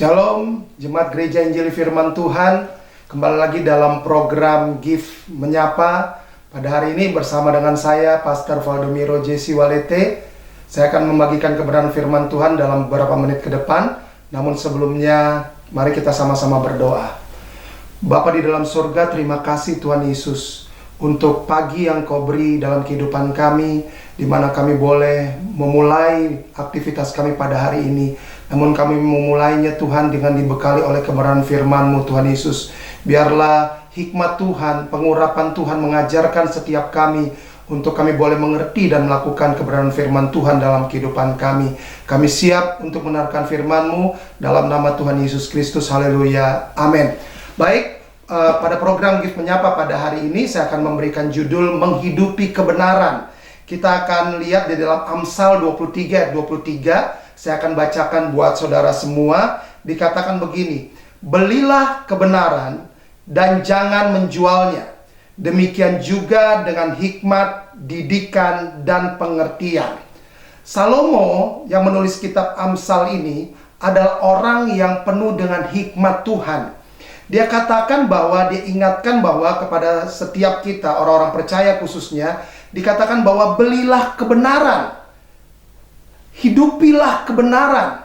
Shalom, Jemaat Gereja Injili Firman Tuhan. Kembali lagi dalam program Gift Menyapa. Pada hari ini bersama dengan saya, Pastor Valdomiro Jesse Walete. Saya akan membagikan kebenaran firman Tuhan dalam beberapa menit ke depan. Namun sebelumnya, mari kita sama-sama berdoa. Bapa di dalam surga, terima kasih Tuhan Yesus untuk pagi yang Kau beri dalam kehidupan kami, di mana kami boleh memulai aktivitas kami pada hari ini. Namun kami memulainya Tuhan dengan dibekali oleh kebenaran firman-Mu Tuhan Yesus. Biarlah hikmat Tuhan, pengurapan Tuhan mengajarkan setiap kami untuk kami boleh mengerti dan melakukan kebenaran firman Tuhan dalam kehidupan kami. Kami siap untuk mendengarkan firman-Mu dalam nama Tuhan Yesus Kristus. Haleluya. Amin. Baik, pada program Gift Menyapa pada hari ini saya akan memberikan judul Menghidupi Kebenaran. Kita akan lihat di dalam Amsal 23 ayat 23. Saya akan bacakan buat saudara semua. Dikatakan begini, belilah kebenaran dan jangan menjualnya. Demikian juga dengan hikmat, didikan, dan pengertian. Salomo yang menulis kitab Amsal ini adalah orang yang penuh dengan hikmat Tuhan. Dia katakan bahwa, dia ingatkan bahwa kepada setiap kita, orang-orang percaya khususnya, dikatakan bahwa belilah kebenaran. Hidupilah kebenaran,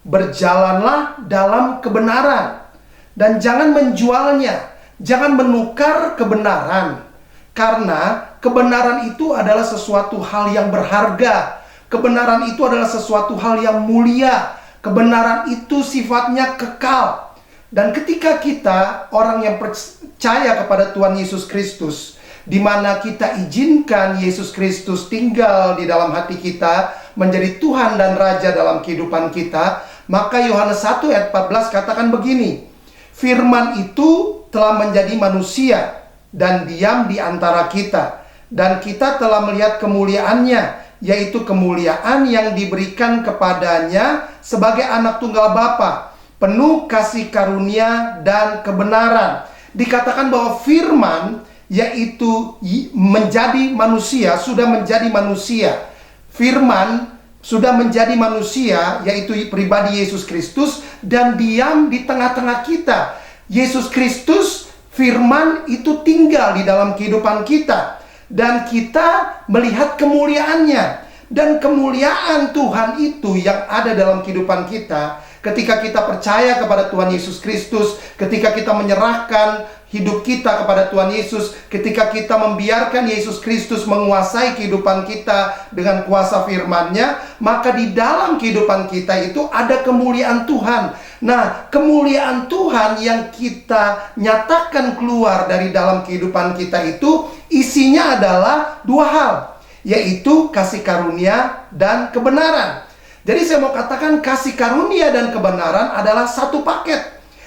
berjalanlah dalam kebenaran, dan jangan menjualnya, jangan menukar kebenaran, karena kebenaran itu adalah sesuatu hal yang berharga, kebenaran itu adalah sesuatu hal yang mulia, kebenaran itu sifatnya kekal. Dan ketika kita, orang yang percaya kepada Tuhan Yesus Kristus, di mana kita izinkan Yesus Kristus tinggal di dalam hati kita, menjadi Tuhan dan Raja dalam kehidupan kita, maka Yohanes 1 ayat 14 katakan begini, firman itu telah menjadi manusia dan diam di antara kita, dan kita telah melihat kemuliaannya, yaitu kemuliaan yang diberikan kepadanya sebagai anak tunggal Bapa, penuh kasih karunia dan kebenaran. Dikatakan bahwa firman, yaitu menjadi manusia, sudah menjadi manusia. Firman sudah menjadi manusia, yaitu pribadi Yesus Kristus, dan diam di tengah-tengah kita. Yesus Kristus, firman itu tinggal di dalam kehidupan kita, dan kita melihat kemuliaannya. Dan kemuliaan Tuhan itu yang ada dalam kehidupan kita ketika kita percaya kepada Tuhan Yesus Kristus, ketika kita menyerahkan hidup kita kepada Tuhan Yesus, ketika kita membiarkan Yesus Kristus menguasai kehidupan kita dengan kuasa firman-Nya, maka di dalam kehidupan kita itu ada kemuliaan Tuhan. Nah, kemuliaan Tuhan yang kita nyatakan keluar dari dalam kehidupan kita itu isinya adalah dua hal, yaitu kasih karunia dan kebenaran. Jadi saya mau katakan kasih karunia dan kebenaran adalah satu paket.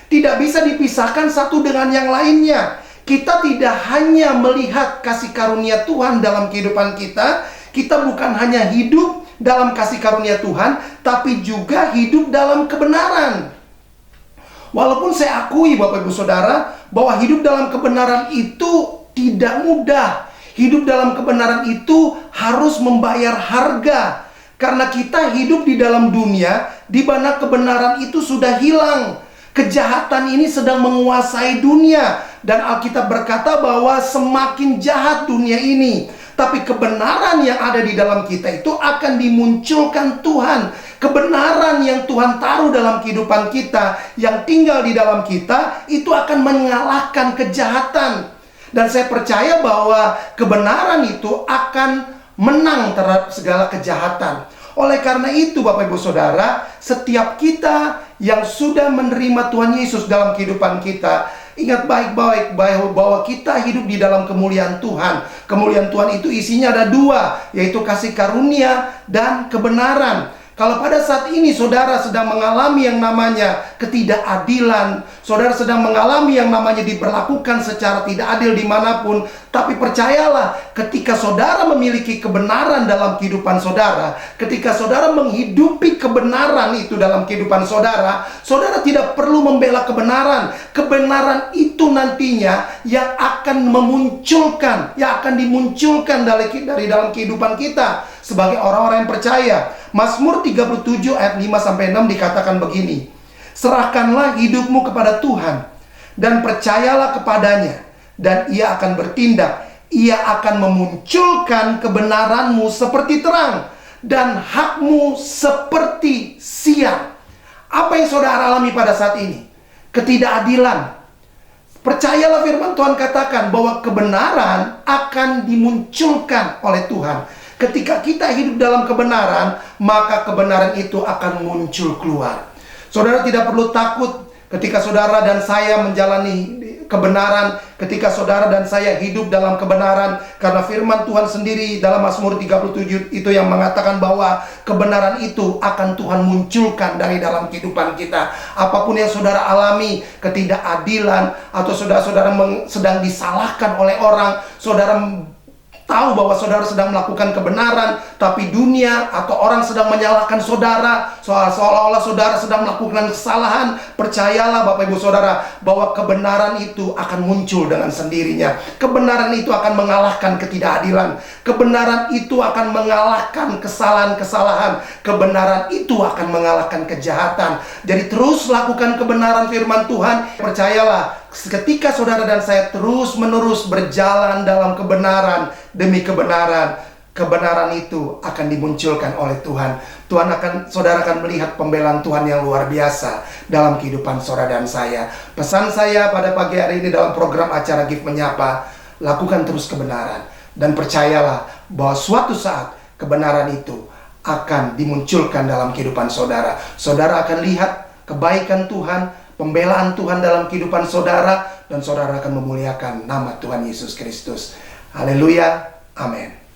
Tidak bisa dipisahkan satu dengan yang lainnya. Kita tidak hanya melihat kasih karunia Tuhan dalam kehidupan kita. Kita bukan hanya hidup dalam kasih karunia Tuhan, tapi juga hidup dalam kebenaran. Walaupun saya akui Bapak Ibu Saudara, bahwa hidup dalam kebenaran itu tidak mudah. Hidup dalam kebenaran itu harus membayar harga. Karena kita hidup di dalam dunia di mana kebenaran itu sudah hilang. Kejahatan ini sedang menguasai dunia. Dan Alkitab berkata bahwa semakin jahat dunia ini, tapi kebenaran yang ada di dalam kita itu akan dimunculkan Tuhan. Kebenaran yang Tuhan taruh dalam kehidupan kita, yang tinggal di dalam kita, itu akan mengalahkan kejahatan. Dan saya percaya bahwa kebenaran itu akan menang terhadap segala kejahatan. Oleh karena itu Bapak Ibu Saudara, setiap kita yang sudah menerima Tuhan Yesus dalam kehidupan kita, ingat baik-baik bahwa kita hidup di dalam kemuliaan Tuhan. Kemuliaan Tuhan itu isinya ada dua, yaitu kasih karunia dan kebenaran. Kalau pada saat ini saudara sedang mengalami yang namanya ketidakadilan, saudara sedang mengalami yang namanya diperlakukan secara tidak adil dimanapun, tapi percayalah, ketika saudara memiliki kebenaran dalam kehidupan saudara, ketika saudara menghidupi kebenaran itu dalam kehidupan saudara, saudara tidak perlu membela kebenaran. Kebenaran itu nantinya yang akan memunculkan, yang akan dimunculkan dari dalam kehidupan kita sebagai orang-orang yang percaya. Mazmur 37 ayat 5-6 dikatakan begini, Serahkanlah hidupmu kepada Tuhan dan percayalah kepadanya, dan Ia akan bertindak. Ia akan memunculkan kebenaranmu seperti terang dan hakmu seperti siang. Apa yang saudara alami pada saat ini? Ketidakadilan. Percayalah firman Tuhan katakan bahwa kebenaran akan dimunculkan oleh Tuhan. Ketika kita hidup dalam kebenaran, maka kebenaran itu akan muncul keluar. Saudara tidak perlu takut ketika saudara dan saya menjalani kebenaran, ketika saudara dan saya hidup dalam kebenaran, karena firman Tuhan sendiri dalam Mazmur 37 itu yang mengatakan bahwa kebenaran itu akan Tuhan munculkan dari dalam kehidupan kita. Apapun yang saudara alami, ketidakadilan, atau saudara-saudara sedang disalahkan oleh orang, saudara tahu bahwa saudara sedang melakukan kebenaran, tapi dunia atau orang sedang menyalahkan saudara, seolah-olah saudara sedang melakukan kesalahan. Percayalah Bapak Ibu Saudara, bahwa kebenaran itu akan muncul dengan sendirinya. Kebenaran itu akan mengalahkan ketidakadilan. Kebenaran itu akan mengalahkan kesalahan-kesalahan. Kebenaran itu akan mengalahkan kejahatan. Jadi terus lakukan kebenaran firman Tuhan. Percayalah, ketika saudara dan saya terus-menerus berjalan dalam kebenaran demi kebenaran, kebenaran itu akan dimunculkan oleh Tuhan. Saudara akan melihat pembelaan Tuhan yang luar biasa dalam kehidupan saudara dan saya. Pesan saya pada pagi hari ini dalam program acara Gift Menyapa, lakukan terus kebenaran. Dan percayalah bahwa suatu saat kebenaran itu akan dimunculkan dalam kehidupan saudara. Saudara akan lihat kebaikan Tuhan, pembelaan Tuhan dalam kehidupan saudara, dan saudara akan memuliakan nama Tuhan Yesus Kristus. Haleluya, amin.